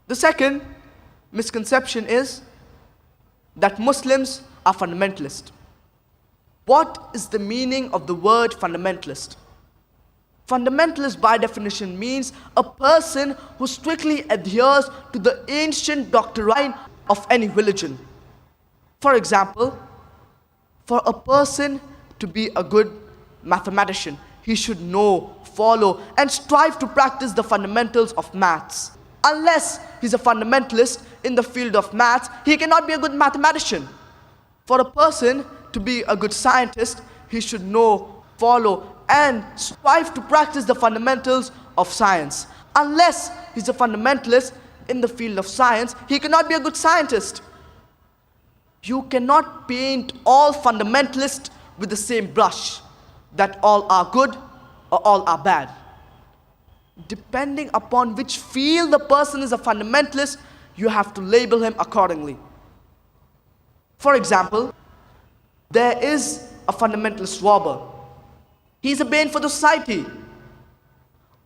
The second misconception is that Muslims are fundamentalist. What is the meaning of the word fundamentalist? Fundamentalist by definition means a person who strictly adheres to the ancient doctrine of any religion. For example, for a person to be a good mathematician, he should know, follow, and strive to practice the fundamentals of maths. Unless he's a fundamentalist in the field of maths, he cannot be a good mathematician. For a person to be a good scientist, he should know, follow, and strive to practice the fundamentals of science. Unless he's a fundamentalist in the field of science, he cannot be a good scientist. You cannot paint all fundamentalists with the same brush, that all are good or all are bad. Depending upon which field the person is a fundamentalist, you have to label him accordingly. For example, there is a fundamentalist robber. He's a bane for the society.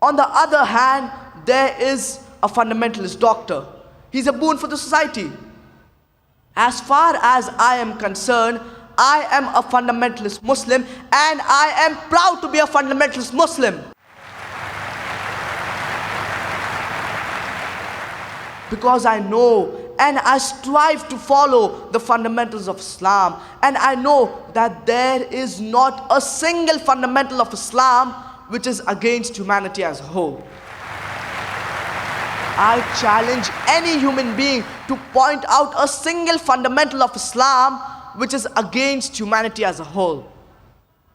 On the other hand, there is a fundamentalist doctor. He's a boon for the society. As far as I am concerned, I am a fundamentalist Muslim, and I am proud to be a fundamentalist Muslim. Because I know and I strive to follow the fundamentals of Islam, and I know that there is not a single fundamental of Islam which is against humanity as a whole. I challenge any human being to point out a single fundamental of Islam which is against humanity as a whole.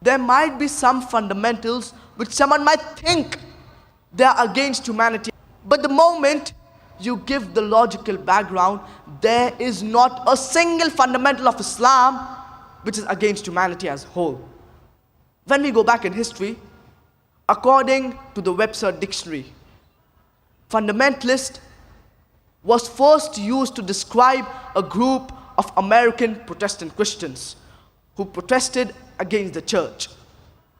There might be some fundamentals which someone might think they are against humanity, but the moment you give the logical background, there is not a single fundamental of Islam which is against humanity as a whole. When we go back in history, according to the Webster Dictionary, fundamentalist was first used to describe a group of American Protestant Christians who protested against the church.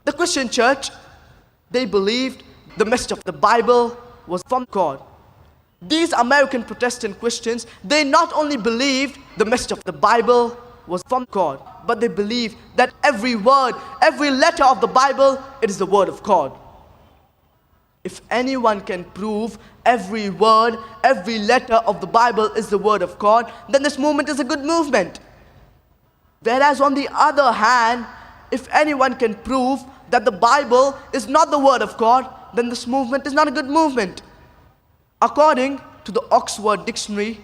The Christian church, they believed the message of the Bible was from God. These American Protestant Christians, they not only believed the message of the Bible was from God, but they believed that every word, every letter of the Bible, it is the word of God. If anyone can prove every word, every letter of the Bible is the word of God, then this movement is a good movement. Whereas on the other hand, if anyone can prove that the Bible is not the word of God, then this movement is not a good movement. According to the Oxford Dictionary,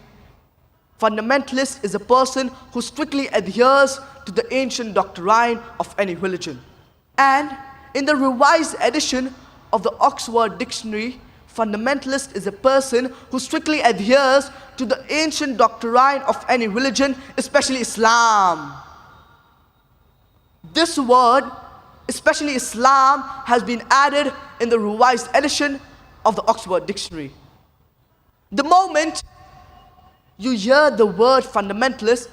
fundamentalist is a person who strictly adheres to the ancient doctrine of any religion. And in the revised edition of the Oxford Dictionary, fundamentalist is a person who strictly adheres to the ancient doctrine of any religion, especially Islam. This word, especially Islam, has been added in the revised edition of the Oxford Dictionary. The moment you hear the word fundamentalist,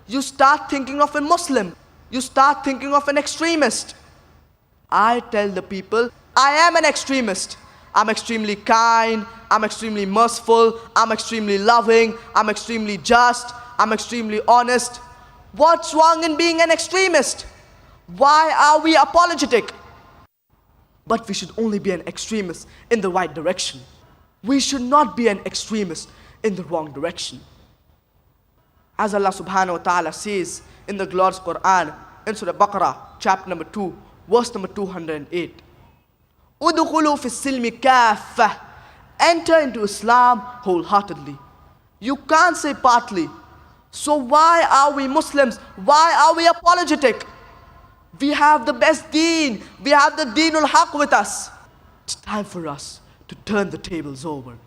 you start thinking of a Muslim. You start thinking of an extremist. I tell the people, I am an extremist. I'm extremely kind, I'm extremely merciful, I'm extremely loving, I'm extremely just, I'm extremely honest. What's wrong in being an extremist? Why are we apologetic? But we should only be an extremist in the right direction. We should not be an extremist in the wrong direction. As Allah subhanahu wa ta'ala says in the glorious Quran, in Surah Baqarah, chapter number 2, verse number 208. Udkhulu fi silmi kaffah. Enter into Islam wholeheartedly. You can't say partly. So why are we Muslims? Why are we apologetic? We have the best deen. We have the Deenul Haq with us. It's time for us to turn the tables over.